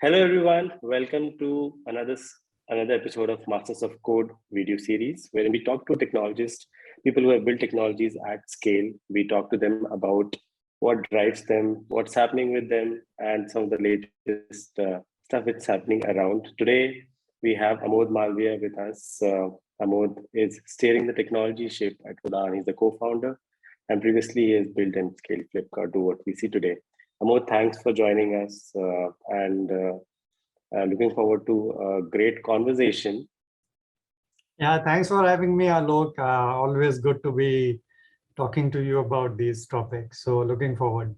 Hello everyone, welcome to another episode of Masters of Code video series, wherein we talk to technologists, people who have built technologies at scale. We talk to them about what drives them, what's happening with them, and some of the latest stuff that's happening around. Today, we have Amod Malviya with us. Amod is steering the technology ship at Udaan. He's the co-founder, and previously he has built and scaled Flipkart to what we see today. Amod, thanks for joining us and looking forward to a great conversation. Yeah, thanks for having me, Alok. Always good to be talking to you about these topics. So looking forward.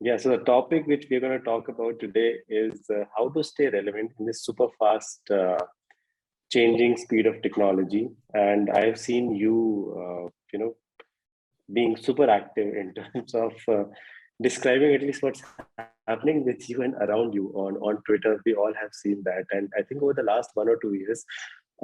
Yeah, so the topic which we're going to talk about today is how to stay relevant in this super fast changing speed of technology. And I have seen you, being super active in terms of describing at least what's happening with you and around you on Twitter. We all have seen that. And I think over the last 1 or 2 years,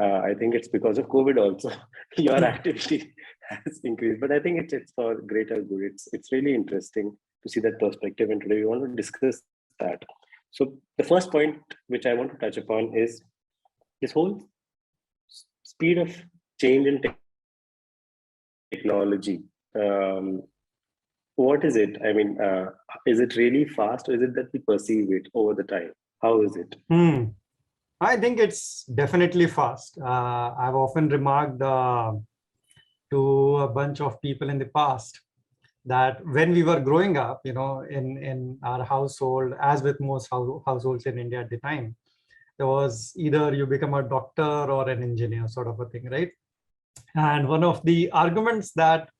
I think it's because of COVID also, your activity has increased. But I think it's for greater good. It's really interesting to see that perspective. And today we want to discuss that. So the first point which I want to touch upon is this whole speed of change in technology. What is it? I mean, is it really fast, or is it that we perceive it over the time? How is it? I think it's definitely fast. I've often remarked to a bunch of people in the past that when we were growing up, in our household, as with most households in India at the time, there was either you become a doctor or an engineer sort of a thing, right? And one of the arguments that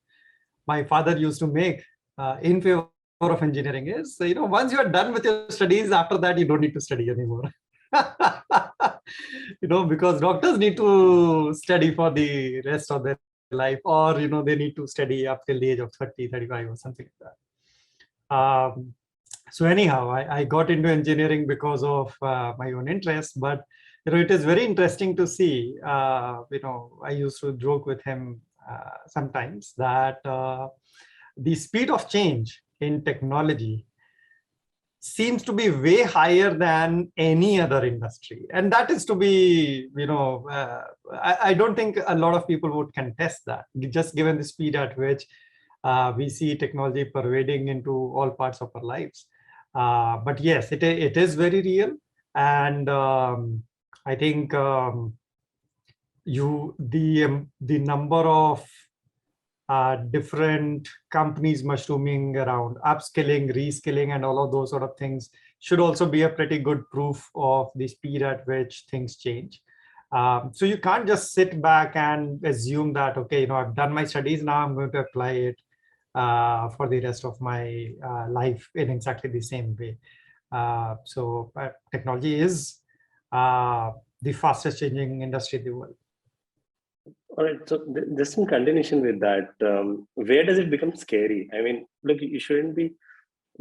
my father used to make in favor of engineering is, once you are done with your studies, after that, you don't need to study anymore. Because doctors need to study for the rest of their life, or, they need to study up till the age of 30, 35 or something like that. So anyhow, I got into engineering because of my own interest, but it is very interesting to see, I used to joke with him sometimes that the speed of change in technology seems to be way higher than any other industry. And that is to be, I don't think a lot of people would contest that, just given the speed at which we see technology pervading into all parts of our lives. But yes, it is very real. And I think the number of different companies mushrooming around, upskilling, reskilling, and all of those sort of things should also be a pretty good proof of the speed at which things change. So you can't just sit back and assume that, okay, I've done my studies, now I'm going to apply it for the rest of my life in exactly the same way. So technology is the fastest changing industry in the world. All right. So just in continuation with that, where does it become scary? I mean, look, you shouldn't be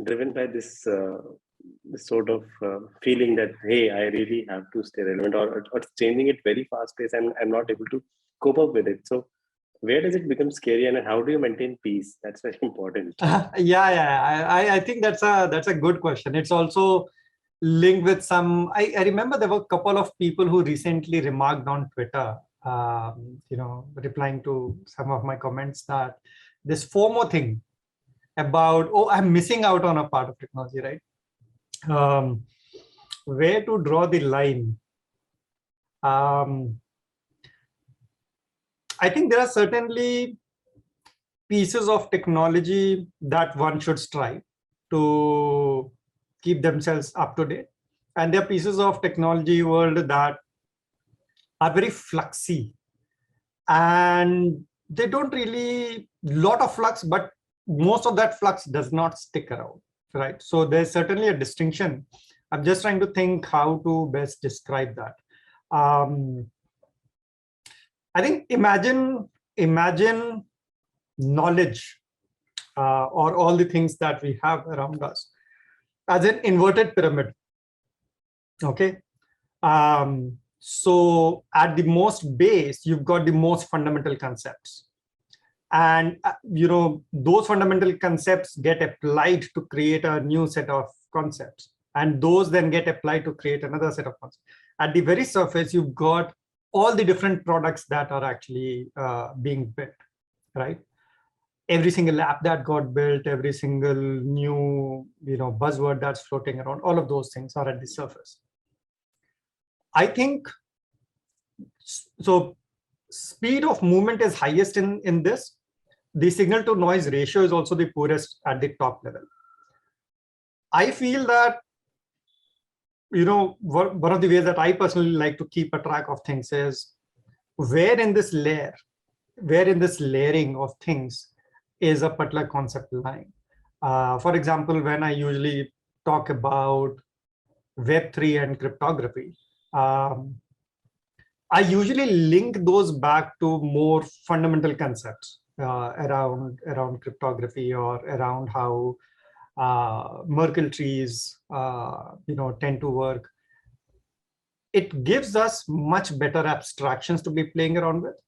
driven by this sort of feeling that, hey, I really have to stay relevant, or it's changing at very fast pace and I'm not able to cope up with it. So where does it become scary, and how do you maintain peace? That's very important. I think that's a good question. It's also linked with some, I remember there were a couple of people who recently remarked on Twitter, replying to some of my comments, that this FOMO thing about, I'm missing out on a part of technology, right? Where to draw the line? I think there are certainly pieces of technology that one should strive to keep themselves up to date. And there are pieces of technology world that are very fluxy, and they don't really, lot of flux, but most of that flux does not stick around, right? So there's certainly a distinction. I'm just trying to think how to best describe that. I think imagine knowledge or all the things that we have around us as an inverted pyramid. Okay. So at the most base, you've got the most fundamental concepts. And, those fundamental concepts get applied to create a new set of concepts. And those then get applied to create another set of concepts. At the very surface, you've got all the different products that are actually being built, right? Every single app that got built, every single new buzzword that's floating around, all of those things are at the surface. I think so. Speed of movement is highest in this. The signal to noise ratio is also the poorest at the top level. I feel that one of the ways that I personally like to keep a track of things is where in this layering of things is a particular concept lying. For example, when I usually talk about Web3 and cryptography, I usually link those back to more fundamental concepts around cryptography, or around how Merkle trees tend to work. It gives us much better abstractions to be playing around with,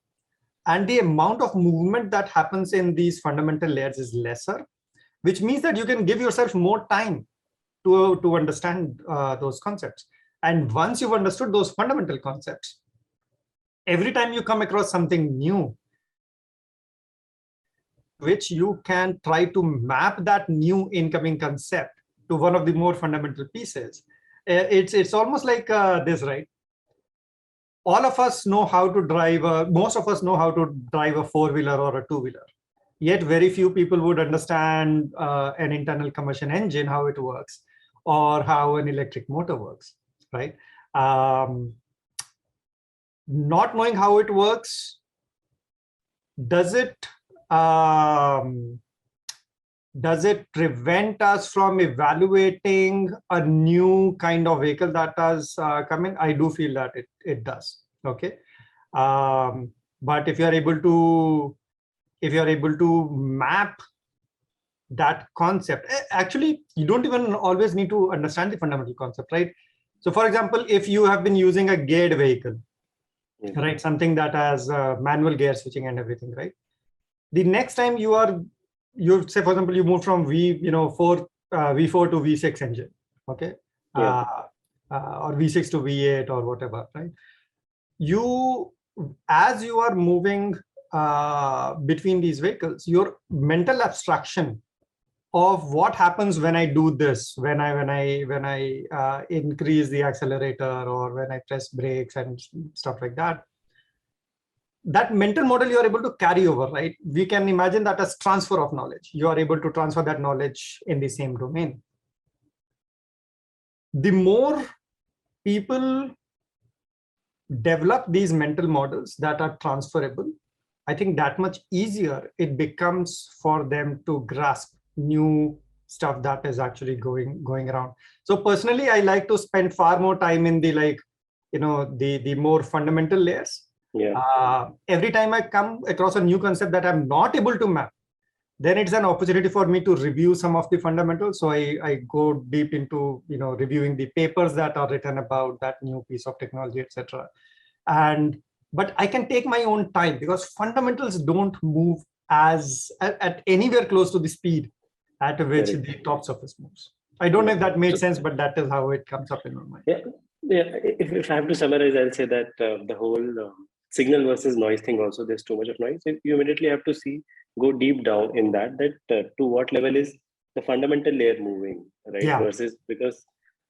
and the amount of movement that happens in these fundamental layers is lesser, which means that you can give yourself more time to understand those concepts. And once you've understood those fundamental concepts, every time you come across something new, which you can try to map that new incoming concept to one of the more fundamental pieces. It's almost like this, right? All of us know how to drive, most of us know how to drive a four-wheeler or a two-wheeler. Yet very few people would understand an internal combustion engine, how it works, or how an electric motor works, right? Not knowing how it works, does it prevent us from evaluating a new kind of vehicle that has come in? I do feel that it does. Okay, but if you are able to map that concept, actually, you don't even always need to understand the fundamental concept, right? So, for example, if you have been using a geared vehicle, right, something that has manual gear switching and everything, right? The next time you say, for example, you move from V4 to V6 engine, okay, or V6 to V8 or whatever, right? As you are moving between these vehicles, your mental abstraction of what happens when I do this, when I increase the accelerator, or when I press brakes and stuff like that, that mental model you are able to carry over, right? We can imagine that as transfer of knowledge. You are able to transfer that knowledge in the same domain. The more people develop these mental models that are transferable, I think that much easier it becomes for them to grasp new stuff that is actually going around. So personally, I like to spend far more time in the the more fundamental layers. Every time I come across a new concept that I'm not able to map, then it's an opportunity for me to review some of the fundamentals. So I go deep into reviewing the papers that are written about that new piece of technology, etc. But I can take my own time, because fundamentals don't move at anywhere close to the speed at which the top surface moves. I don't know if that made sense, but that is how it comes up in my mind. If I have to summarize, I'll say that the whole signal versus noise thing, also there's too much of noise. You immediately have to go deep down in that to what level is the fundamental layer moving, right? Versus, because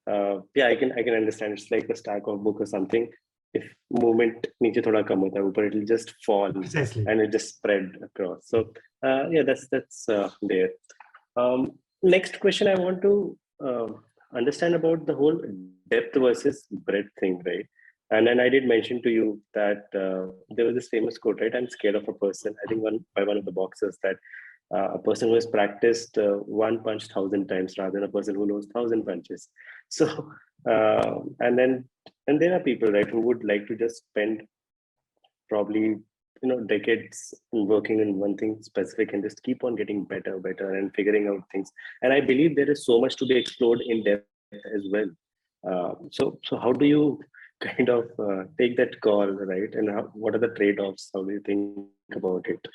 I can understand, it's like a stack of book or something. If movement niche thoda kam hota hai, upar it will just fall. Precisely. And it just spread across. So that's there. Next question, I want to understand about the whole depth versus breadth thing, right? And then I did mention to you that there was this famous quote, right? I'm scared of a person, I think by one of the boxers, that a person who has practiced one punch 1,000 times rather than a person who knows 1,000 punches. So, and there are people, right, who would like to just spend probably decades working in one thing specific and just keep on getting better and figuring out things. And I believe there is so much to be explored in depth as well. So how do you kind of take that call, right? And what are the trade-offs? How do you think about it?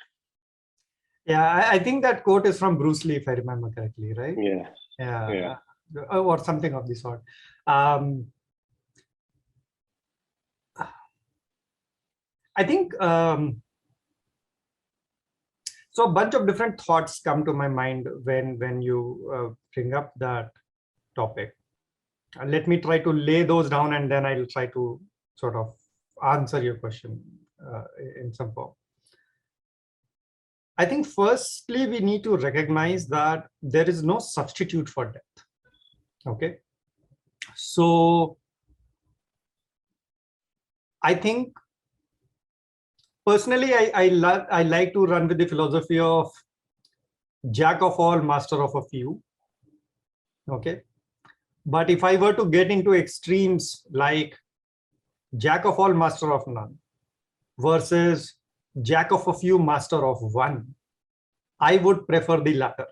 Yeah, I think that quote is from Bruce Lee, if I remember correctly, right? Yeah. or something of the sort. I think so. A bunch of different thoughts come to my mind when you bring up that topic. Let me try to lay those down, and then I'll try to sort of answer your question in some form. I think firstly, we need to recognize that there is no substitute for depth. Okay. So I think personally, I like to run with the philosophy of jack of all, master of a few. Okay. But if I were to get into extremes like jack of all, master of none versus jack of a few, master of one, I would prefer the latter.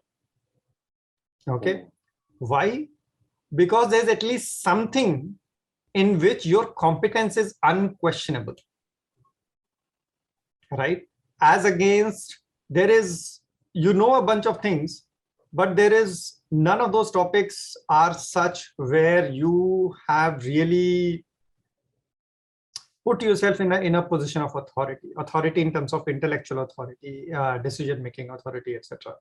Okay. Why? Because there's at least something in which your competence is unquestionable, right? As against, there is, you know, a bunch of things, but there is none of those topics are such where you have really put yourself in a position of authority in terms of intellectual authority, decision-making authority, etc.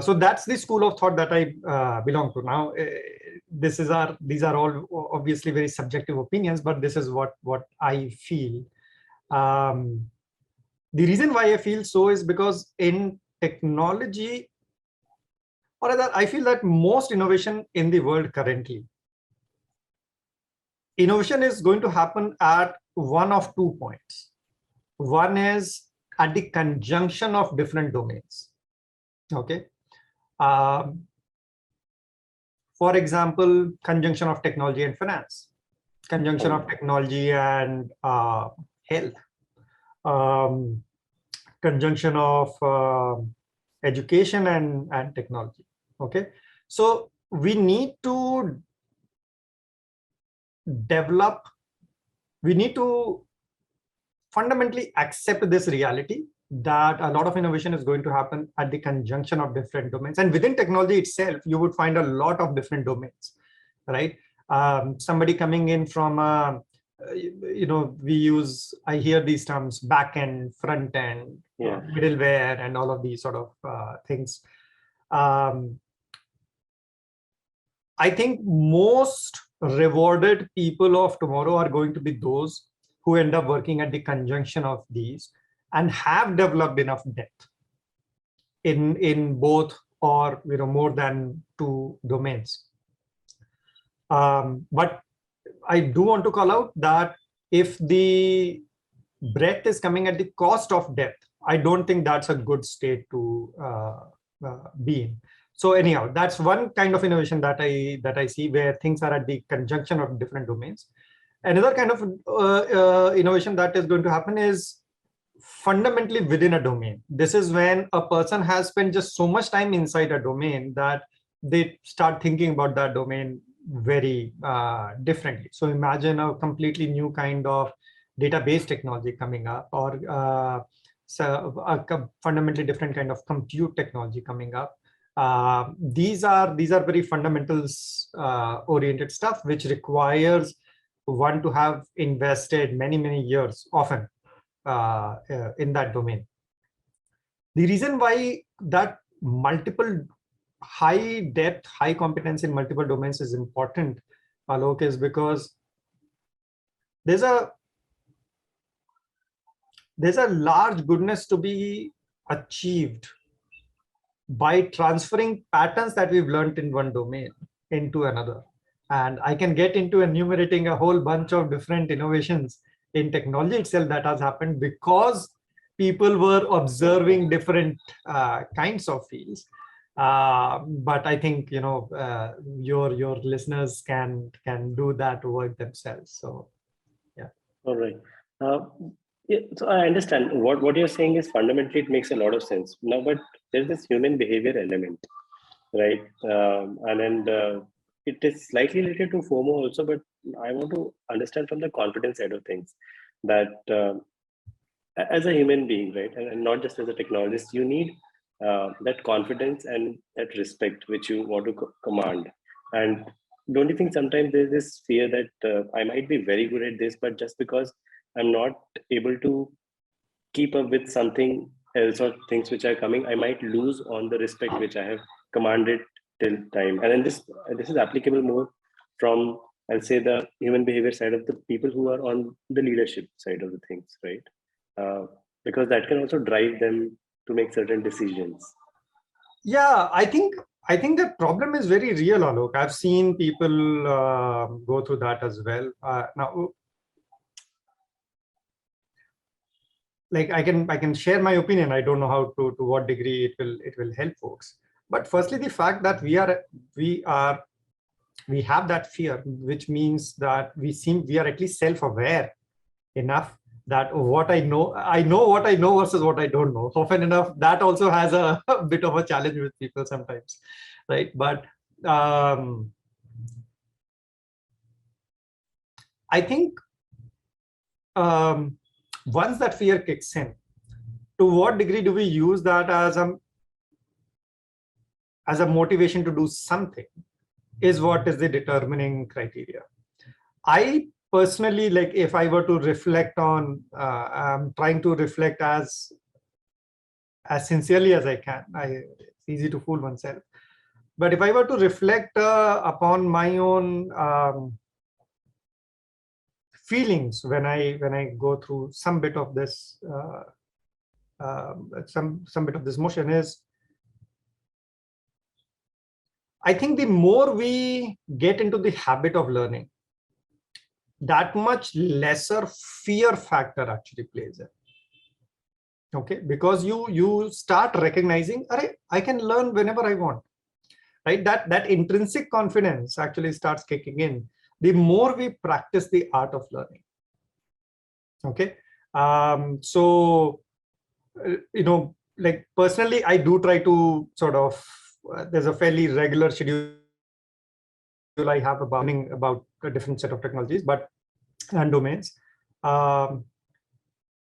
So that's the school of thought that I belong to. Now, these are all obviously very subjective opinions, but this is what I feel. The reason why I feel so is because in technology, or rather, I feel that most innovation in the world currently, innovation is going to happen at one of 2 points. One is at the conjunction of different domains. Okay. For example, conjunction of technology and finance, conjunction of technology and health, conjunction of education and technology. Okay. So we need to develop, we need to fundamentally accept this reality that a lot of innovation is going to happen at the conjunction of different domains. And within technology itself, you would find a lot of different domains, right? Somebody coming in from, I hear these terms, back end, front end, middleware, and all of these sort of things. I think most rewarded people of tomorrow are going to be those who end up working at the conjunction of these and have developed enough depth in both or more than 2 domains. But I do want to call out that if the breadth is coming at the cost of depth, I don't think that's a good state to be in. So anyhow, that's one kind of innovation that I see, where things are at the conjunction of different domains. Another kind of innovation that is going to happen is fundamentally within a domain. This is when a person has spent just so much time inside a domain that they start thinking about that domain very differently. So imagine a completely new kind of database technology coming up, or so a fundamentally different kind of compute technology coming up. These are very fundamentals oriented stuff, which requires one to have invested many years often in that domain. The reason why that multiple high depth, high competence in multiple domains is important, Alok, is because there's a large goodness to be achieved by transferring patterns that we've learned in one domain into another. And I can get into enumerating a whole bunch of different innovations in technology itself that has happened because people were observing different kinds of fields. But I think your listeners can do that work themselves. So yeah. All right. Yeah, so I understand what you're saying is fundamentally it makes a lot of sense now, but there's this human behavior element, right? And it is slightly related to FOMO also, but I want to understand from the confidence side of things that as a human being, right, and not just as a technologist, you need that confidence and that respect which you want to command. And don't you think sometimes there's this fear that I might be very good at this, but just because I'm not able to keep up with something else or things which are coming, I might lose on the respect which I have commanded till time. And then this is applicable more from, I'll say, the human behavior side of the people who are on the leadership side of the things, right? Because that can also drive them to make certain decisions. Yeah, I think the problem is very real, Alok. I've seen people go through that as well. Now, like I can share my opinion. I don't know how to what degree it will help folks. But firstly, the fact that we have that fear, which means that we are at least self-aware enough that what I know what I know versus what I don't know. Often enough, that also has a bit of a challenge with people sometimes, right? But I think once that fear kicks in, to what degree do we use that as a motivation to do something is what is the determining criteria. I personally, like, if I were to reflect on, I'm trying to reflect as sincerely as I can. It's easy to fool oneself. But if I were to reflect upon my own feelings when I go through some bit of this, some bit of this motion is, I think the more we get into the habit of learning, that much lesser fear factor actually plays in. Okay, because you start recognizing, I can learn whenever I want, right? That intrinsic confidence actually starts kicking in the more we practice the art of learning. Okay, so like personally, I do try to sort of there's a fairly regular schedule I have about learning about a different set of technologies, and domains. But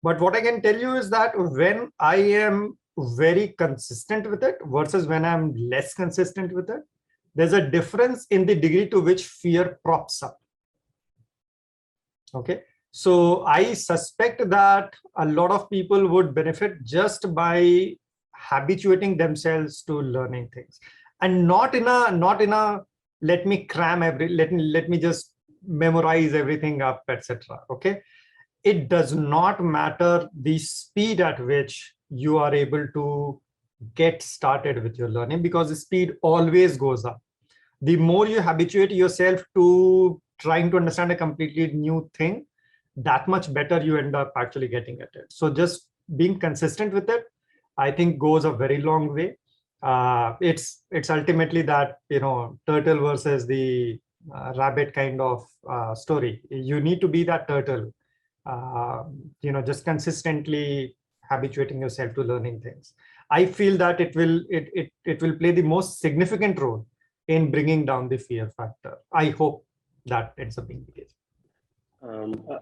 what I can tell you is that when I am very consistent with it versus when I'm less consistent with it, there's a difference in the degree to which fear props up. Okay, so I suspect that a lot of people would benefit just by habituating themselves to learning things, and not in a let me cram let me just memorize everything up, etc. Okay, it does not matter the speed at which you are able to get started with your learning, because the speed always goes up. The more you habituate yourself to trying to understand a completely new thing, that much better you end up actually getting at it. So just being consistent with it, I think, goes a very long way. It's ultimately that, turtle versus the rabbit kind of story. You need to be that turtle, just consistently habituating yourself to learning things. I feel that it will play the most significant role in bringing down the fear factor. I hope that ends up being the case.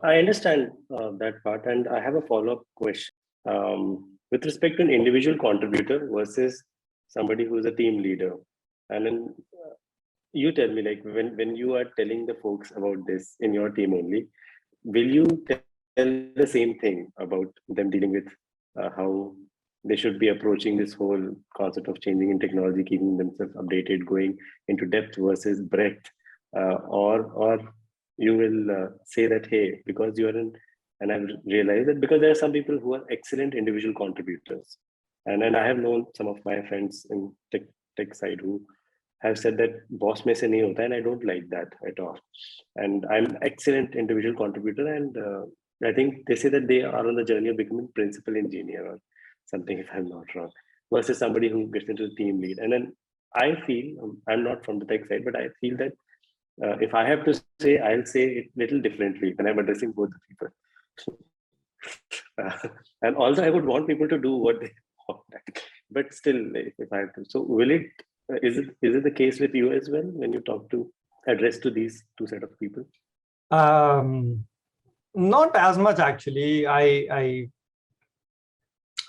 I understand that part, and I have a follow-up question. With respect to an individual contributor versus somebody who is a team leader, and then you tell me, like, when you are telling the folks about this in your team only, will you tell the same thing about them dealing with how they should be approaching this whole concept of changing in technology, keeping themselves updated, going into depth versus breadth, or you will say that, hey, because you are in, and I've realized that because there are some people who are excellent individual contributors, and I have known some of my friends in tech side who have said that boss mein se nahi hota, and I don't like that at all. And I'm excellent individual contributor, and I think they say that they are on the journey of becoming principal engineer or something, if I'm not wrong, versus somebody who gets into the team lead. And then I feel, I'm not from the tech side, but I feel that if I have to say, I'll say it little differently when I'm addressing both the people. And also I would want people to do what they want, but still, if I have to. So will it, is it the case with you as well when you talk to address to these two set of people? Not as much, actually.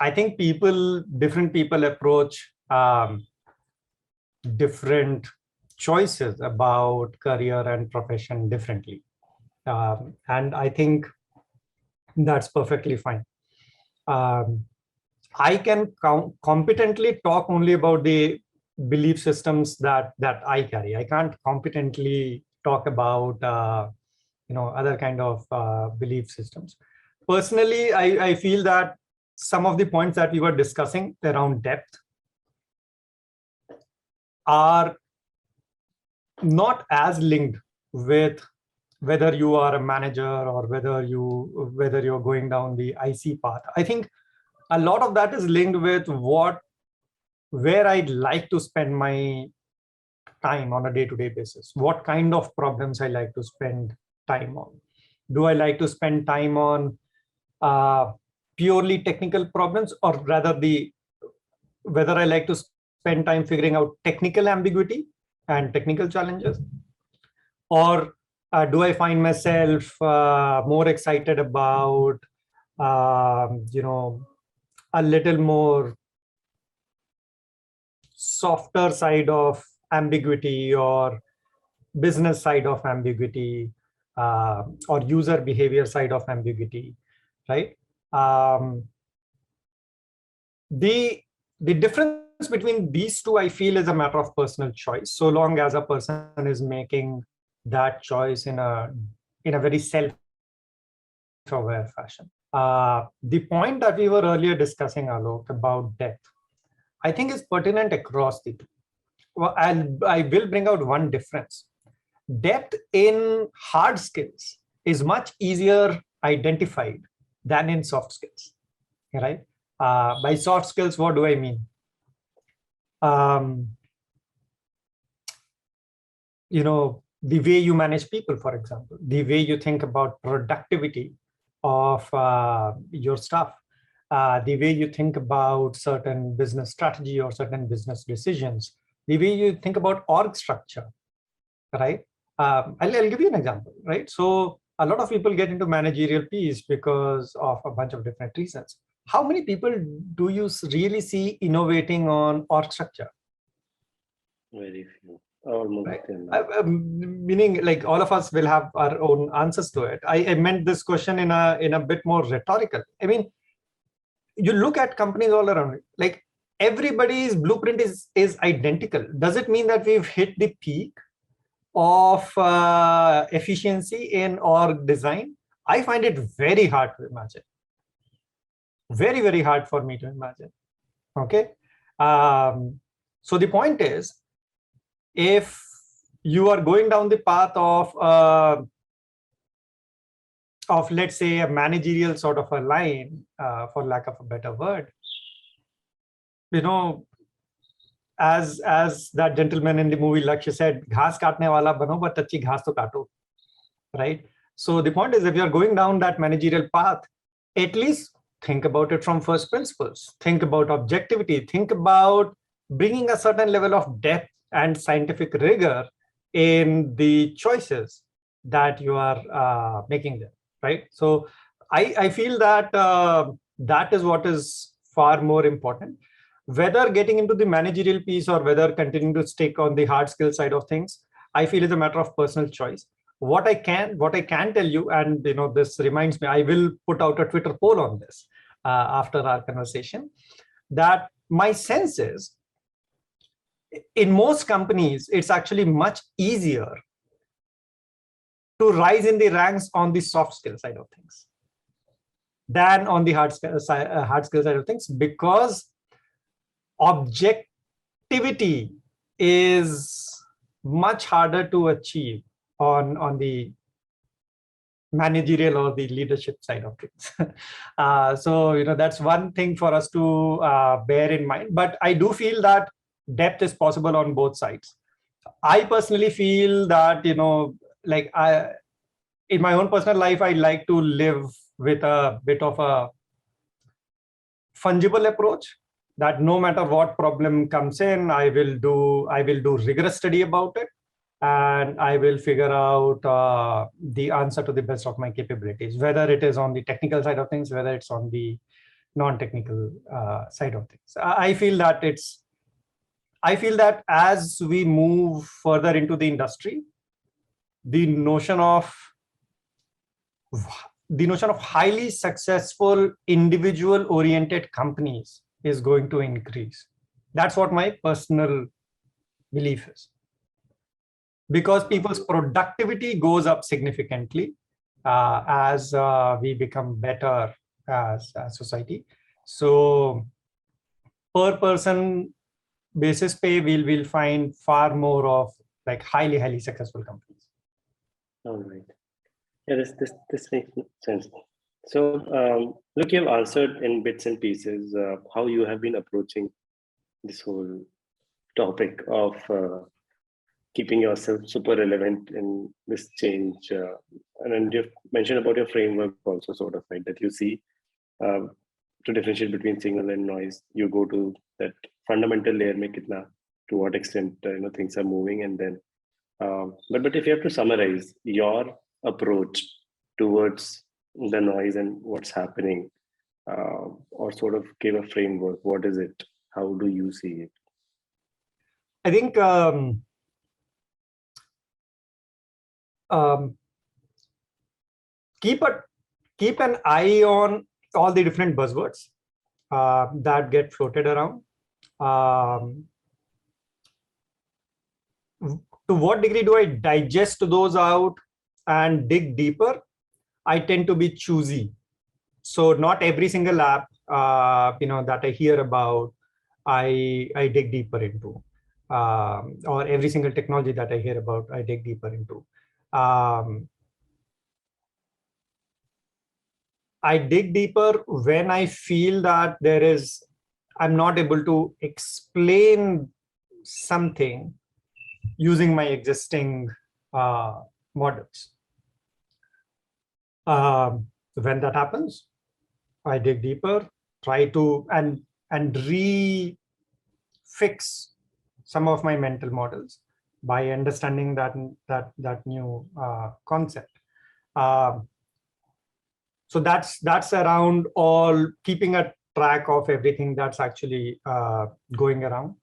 I think different people approach different choices about career and profession differently. And I think that's perfectly fine. I can competently talk only about the belief systems that I carry. I can't competently talk about other kind of belief systems. Personally, I feel that some of the points that we were discussing around depth are not as linked with whether you are a manager or whether you're going down the IC path. I think a lot of that is linked with where I'd like to spend my time on a day-to-day basis, what kind of problems I like to spend time on. Do I like to spend time on purely technical problems, or rather whether I like to spend time figuring out technical ambiguity and technical challenges, or do I find myself more excited about a little more softer side of ambiguity, or business side of ambiguity, or user behavior side of ambiguity, right? The difference between these two, I feel, is a matter of personal choice, so long as a person is making that choice in a very self-aware fashion. The point that we were earlier discussing, Alok, about depth, I think is pertinent across the two. Well, I will bring out one difference. Depth in hard skills is much easier identified than in soft skills, right? By soft skills, what do I mean? The way you manage people, for example, the way you think about productivity of your staff, the way you think about certain business strategy or certain business decisions, the way you think about org structure, right? I'll give you an example, right? So a lot of people get into managerial piece because of a bunch of different reasons. How many people do you really see innovating on org structure? Very few. Almost right? Meaning, like, all of us will have our own answers to it. I meant this question in a bit more rhetorical. I mean, you look at companies all around, like everybody's blueprint is identical. Does it mean that we've hit the peak of efficiency in org design? I find it very hard to imagine. Very, very hard for me to imagine. Okay. So the point is, if you are going down the path of let's say a managerial sort of a line, for lack of a better word, as that gentleman in the movie Lakshya said, "Ghas kaatne wala bano, but achhi ghas to kaato," right? So the point is, if you are going down that managerial path, at least think about it from first principles. Think about objectivity. Think about bringing a certain level of depth and scientific rigor in the choices that you are making there, right? So I feel that that is what is far more important. Whether getting into the managerial piece or whether continuing to stick on the hard skill side of things, I feel is a matter of personal choice. What I can tell you, and this reminds me, I will put out a Twitter poll on this after our conversation, that my sense is, in most companies, it's actually much easier to rise in the ranks on the soft skill side of things than on the hard skill side of things, because objectivity is much harder to achieve on the managerial or the leadership side of things. So that's one thing for us to bear in mind. But I do feel that depth is possible on both sides. I personally feel that like in my own personal life, I like to live with a bit of a fungible approach, that no matter what problem comes in, I will do rigorous study about it, and I will figure out the answer to the best of my capabilities, whether it is on the technical side of things, whether it's on the non-technical side of things. I feel that as we move further into the industry, the notion of highly successful individual oriented companies is going to increase. That's what my personal belief is, because people's productivity goes up significantly as we become better as a society. So per person basis pay, we'll find far more of like highly successful companies. All right. Yeah, this makes sense. So, look, you've answered in bits and pieces how you have been approaching this whole topic of keeping yourself super relevant in this change. And then you've mentioned about your framework also, sort of, right, that you see to differentiate between signal and noise. You go to that fundamental layer, make it now to what extent things are moving, and then. But if you have to summarize your approach towards the noise and what's happening, or sort of give a framework, what is it? How do you see it? I think keep an eye on all the different buzzwords that get floated around. To what degree do I digest those out and dig deeper? I tend to be choosy. So not every single app that I hear about, I dig deeper into, or every single technology that I hear about, I dig deeper into. I dig deeper when I feel that I'm not able to explain something using my existing models. When that happens, I dig deeper, try to and refix some of my mental models by understanding that new concept. So that's around all, keeping a track of everything that's actually going around.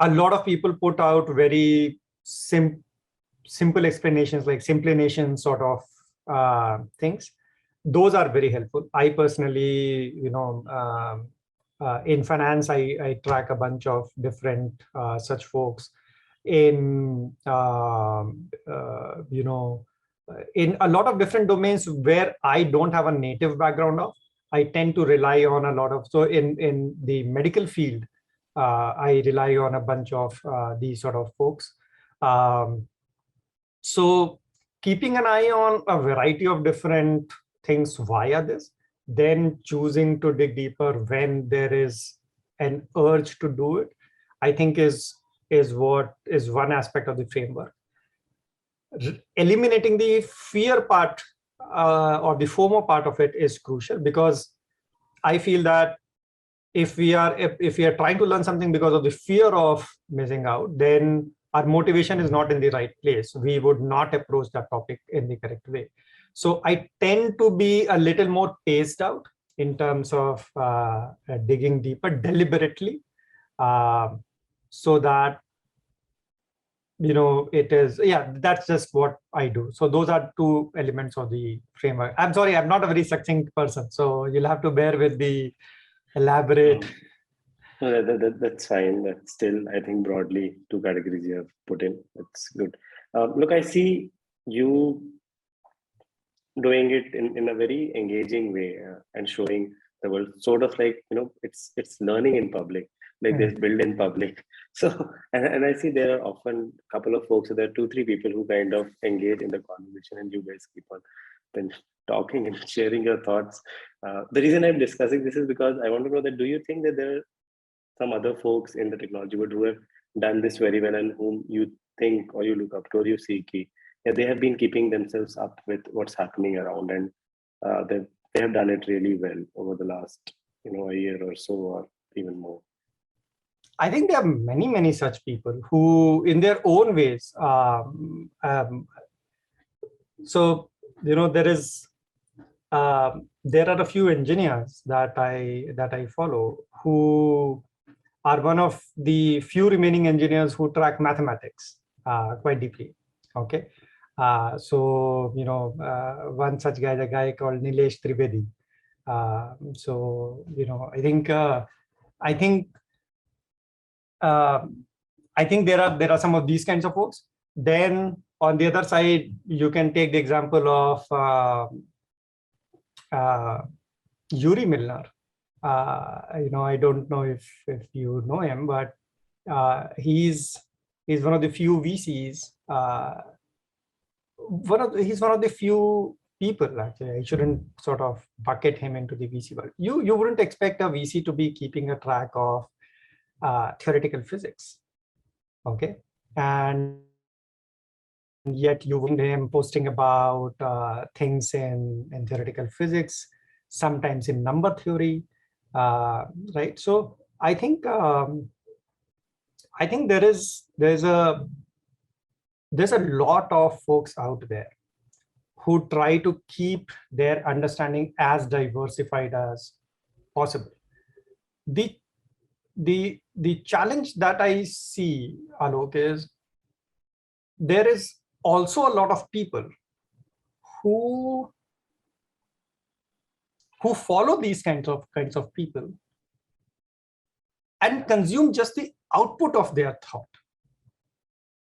A lot of people put out very simple explanations, like simplination sort of things. Those are very helpful. I personally, in finance, I track a bunch of different such folks. In in a lot of different domains where I don't have a native background of, I tend to rely on a lot of. So in the medical field, I rely on a bunch of these sort of folks. So keeping an eye on a variety of different things via this, then choosing to dig deeper when there is an urge to do it, I think is what is one aspect of the framework. Eliminating the fear part or the FOMO part of it is crucial, because I feel that if we are trying to learn something because of the fear of missing out, then our motivation is not in the right place. We would not approach that topic in the correct way. So I tend to be a little more paced out in terms of digging deeper deliberately, so that it is, that's just what I do. So those are two elements of the framework. I'm sorry, I'm not a very succinct person, so you'll have to bear with the elaborate. No, that's fine. That's still, I think, broadly two categories you have put in. That's good. Look, I see you doing it in a very engaging way and showing the world, sort of like, it's learning in public, like this build in public. So, and I see there are often a couple of folks, so there are 2-3 people who kind of engage in the conversation, and you guys keep on then talking and sharing your thoughts. The reason I'm discussing this is because I want to know that, do you think that there are some other folks in the technology world who have done this very well, and whom you think or you look up to, or you see they have been keeping themselves up with what's happening around, and they have done it really well over the last a year or so, or even more? I think there are many such people who, in their own ways, so there is there are a few engineers that I follow who are one of the few remaining engineers who track mathematics quite deeply. Okay, so one such guy is a guy called Nilesh Trivedi. So I think uh, I think there are some of these kinds of folks. Then on the other side, you can take the example of Yuri Milner. I don't know if you know him, but he's one of the few VCs. He's one of the few people, actually. I shouldn't sort of bucket him into the VC world. You wouldn't expect a VC to be keeping a track of theoretical physics, okay? And yet you find him posting about things in theoretical physics, sometimes in number theory, right? So I think there's a lot of folks out there who try to keep their understanding as diversified as possible. The challenge that I see, Alok, is there is also a lot of people who follow these kinds of people and consume just the output of their thought.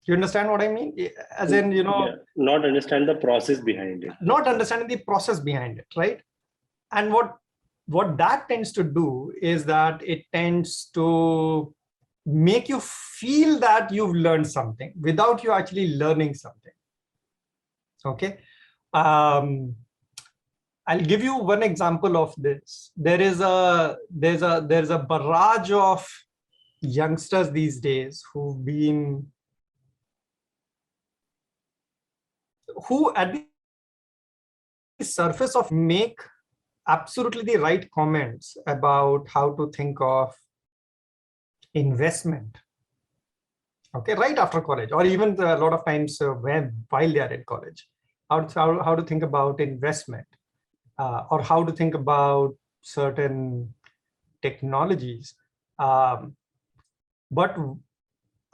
You understand what I mean? As in, not understand the process behind it. Not understanding the process behind it, right? And what that tends to do is that it tends to make you feel that you've learned something without you actually learning something. Okay. I'll give you one example of this. There's a barrage of youngsters these days who at the surface of make absolutely the right comments about how to think of investment, okay, right after college, or even a lot of times while they are in college, how to think about investment, or how to think about certain technologies. But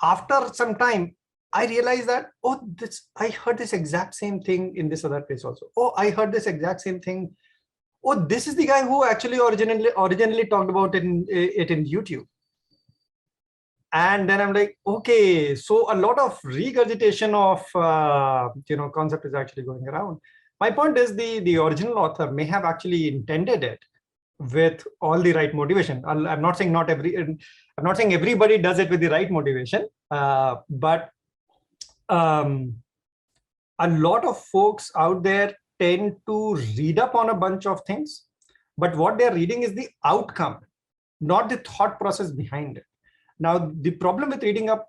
after some time, I realized that, I heard this exact same thing in this other place also. Oh, I heard this exact same thing. Oh, this is the guy who actually originally talked about it in YouTube. And then I'm like, okay, so a lot of regurgitation of concept is actually going around. My point is the original author may have actually intended it with all the right motivation. I'm not saying everybody does it with the right motivation, but a lot of folks out there tend to read up on a bunch of things, but what they're reading is the outcome, not the thought process behind it. Now, the problem with reading up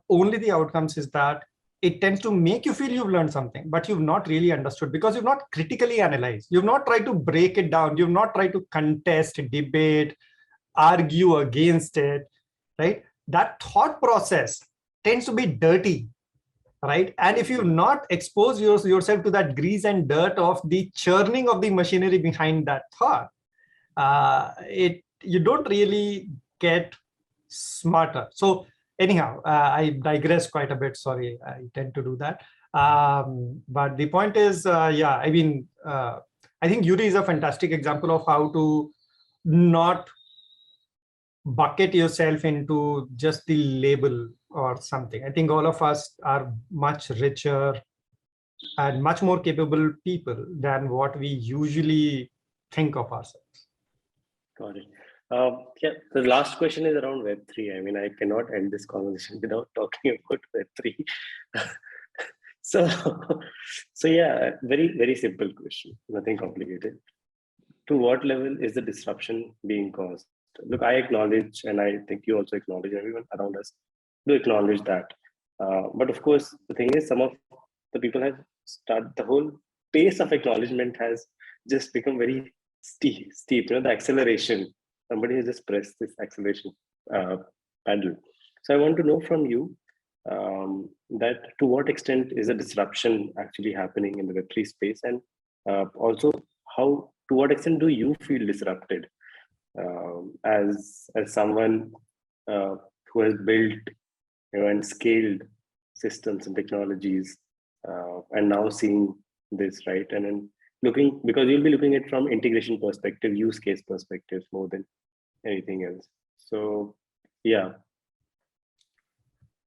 only the outcomes is that it tends to make you feel you've learned something, but you've not really understood because you've not critically analyzed. You've not tried to break it down. You've not tried to contest, debate, argue against it, right? That thought process tends to be dirty, right? And if you've not exposed yourself to that grease and dirt of the churning of the machinery behind that thought, you don't really get smarter. So anyhow, I digress quite a bit. Sorry, I tend to do that. But the point is, I think Yuri is a fantastic example of how to not bucket yourself into just the label or something. I think all of us are much richer and much more capable people than what we usually think of ourselves. Got it. The last question is around Web3. I mean, I cannot end this conversation without talking about Web3. so yeah, very, very simple question, nothing complicated. To what level is the disruption being caused? Look, I acknowledge, and I think you also acknowledge, everyone around us do acknowledge that. But of course, the thing is, some of the people have started, the whole pace of acknowledgement has just become very steep, the acceleration. Somebody has just pressed this acceleration paddle. So I want to know from you that to what extent is a disruption actually happening in the Web3 space, and also how, to what extent do you feel disrupted as someone who has built, and scaled systems and technologies, and now seeing this, right? And then looking, because you'll be looking at from integration perspective, use case perspective more than anything else. So yeah.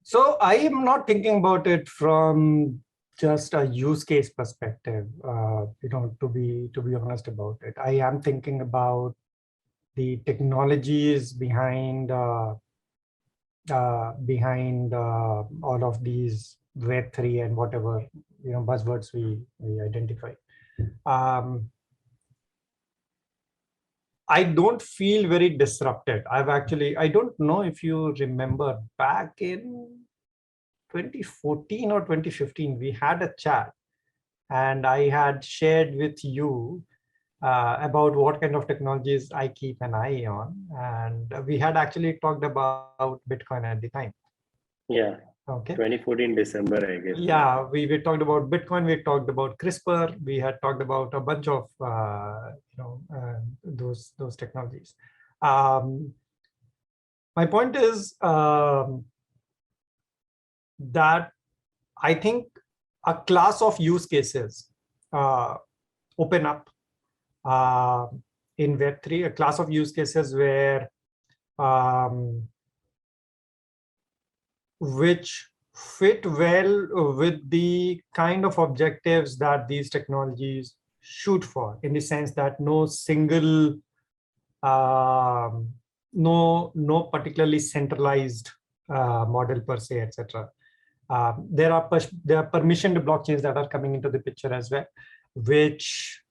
So I am not thinking about it from just a use case perspective. To be honest about it, I am thinking about the technologies behind all of these Web3 and whatever buzzwords we identify. I don't feel very disrupted. I don't know if you remember back in 2014 or 2015, we had a chat and I had shared with you about what kind of technologies I keep an eye on. And we had actually talked about Bitcoin at the time. Yeah. Okay. 2014 December, I guess. Yeah, we talked about Bitcoin. We talked about CRISPR. We had talked about a bunch of those technologies. My point is that I think a class of use cases open up in Web3, a class of use cases where which fit well with the kind of objectives that these technologies shoot for, in the sense that no single, no particularly centralized model per se, etc. There are permissioned blockchains that are coming into the picture as well, which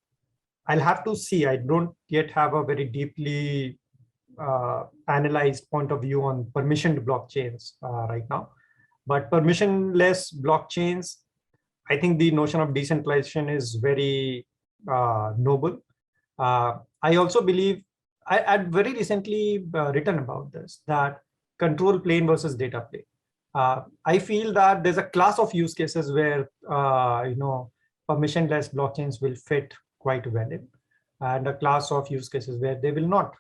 I'll have to see. I don't yet have a very deeply analyzed point of view on permissioned blockchains right now. But permissionless blockchains, I think the notion of decentralization is very noble. I also believe, I had very recently written about this, that control plane versus data plane. I feel that there's a class of use cases where permissionless blockchains will fit quite well in, and a class of use cases where they will not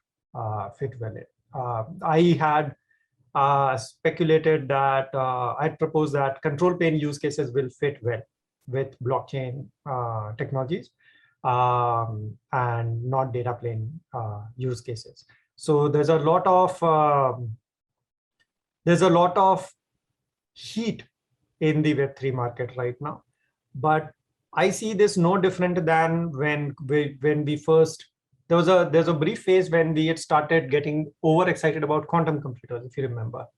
fit well in. I had speculated that I'd propose that control plane use cases will fit well with blockchain technologies and not data plane use cases. So there's a lot of heat in the Web3 market right now, but I see this no different than when we first, there's a brief phase when we had started getting overexcited about quantum computers, if you remember.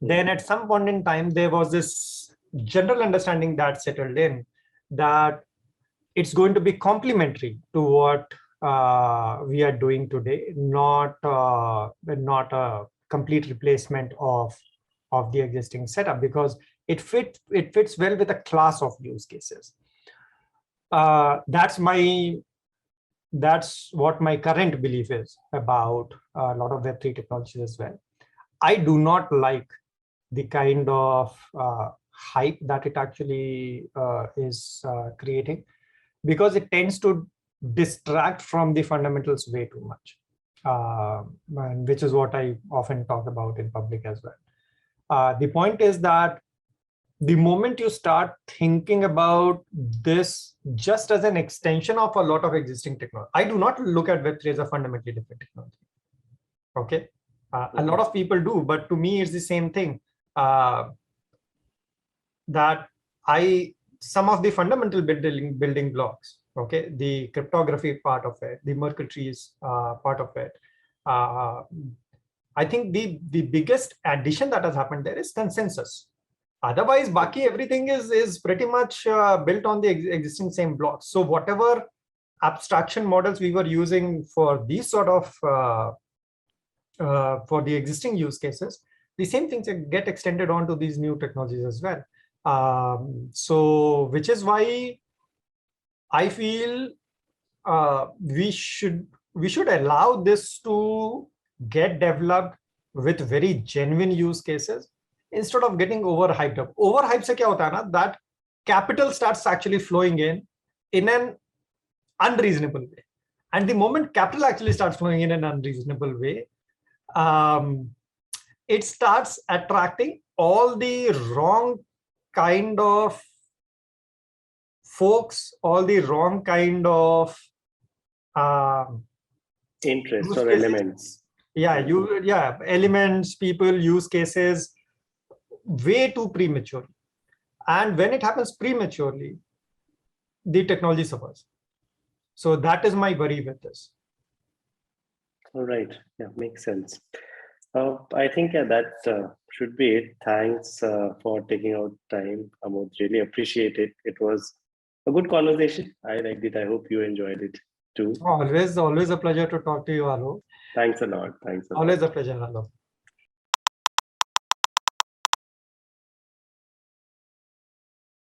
Then at some point in time, there was this general understanding that settled in that it's going to be complementary to what we are doing today, not a complete replacement of the existing setup, because it fits well with a class of use cases. That's what my current belief is about a lot of Web3 technologies as well. I do not like the kind of hype that it actually is creating, because it tends to distract from the fundamentals way too much, and which is what I often talk about in public as well. The point is that the moment you start thinking about this just as an extension of a lot of existing technology, I do not look at Web3 as a fundamentally different technology. Okay, a lot of people do, but to me, it's the same thing. That some of the fundamental building blocks, okay, the cryptography part of it, the Merkle trees part of it. I think the biggest addition that has happened there is consensus. Otherwise, baki everything is pretty much built on the existing same blocks. So whatever abstraction models we were using for these sort of for the existing use cases, the same things get extended onto these new technologies as well. So which is why I feel we should allow this to get developed with very genuine use cases, instead of getting overhyped up. Overhyped se kya hota hai na, that capital starts actually flowing in an unreasonable way. And the moment capital actually starts flowing in an unreasonable way, it starts attracting all the wrong kind of folks, all the wrong kind of Interest use or cases. elements. Elements, people, use cases, way too prematurely. And when it happens prematurely, the technology suffers. So that is my worry with this. All right. Yeah, makes sense. I think that should be it. Thanks for taking out time, Amod. Really appreciate it. It was a good conversation. I liked it. I hope you enjoyed it too. Always a pleasure to talk to you, Alok. Thanks a lot. Thanks a lot. Always a pleasure, Alok.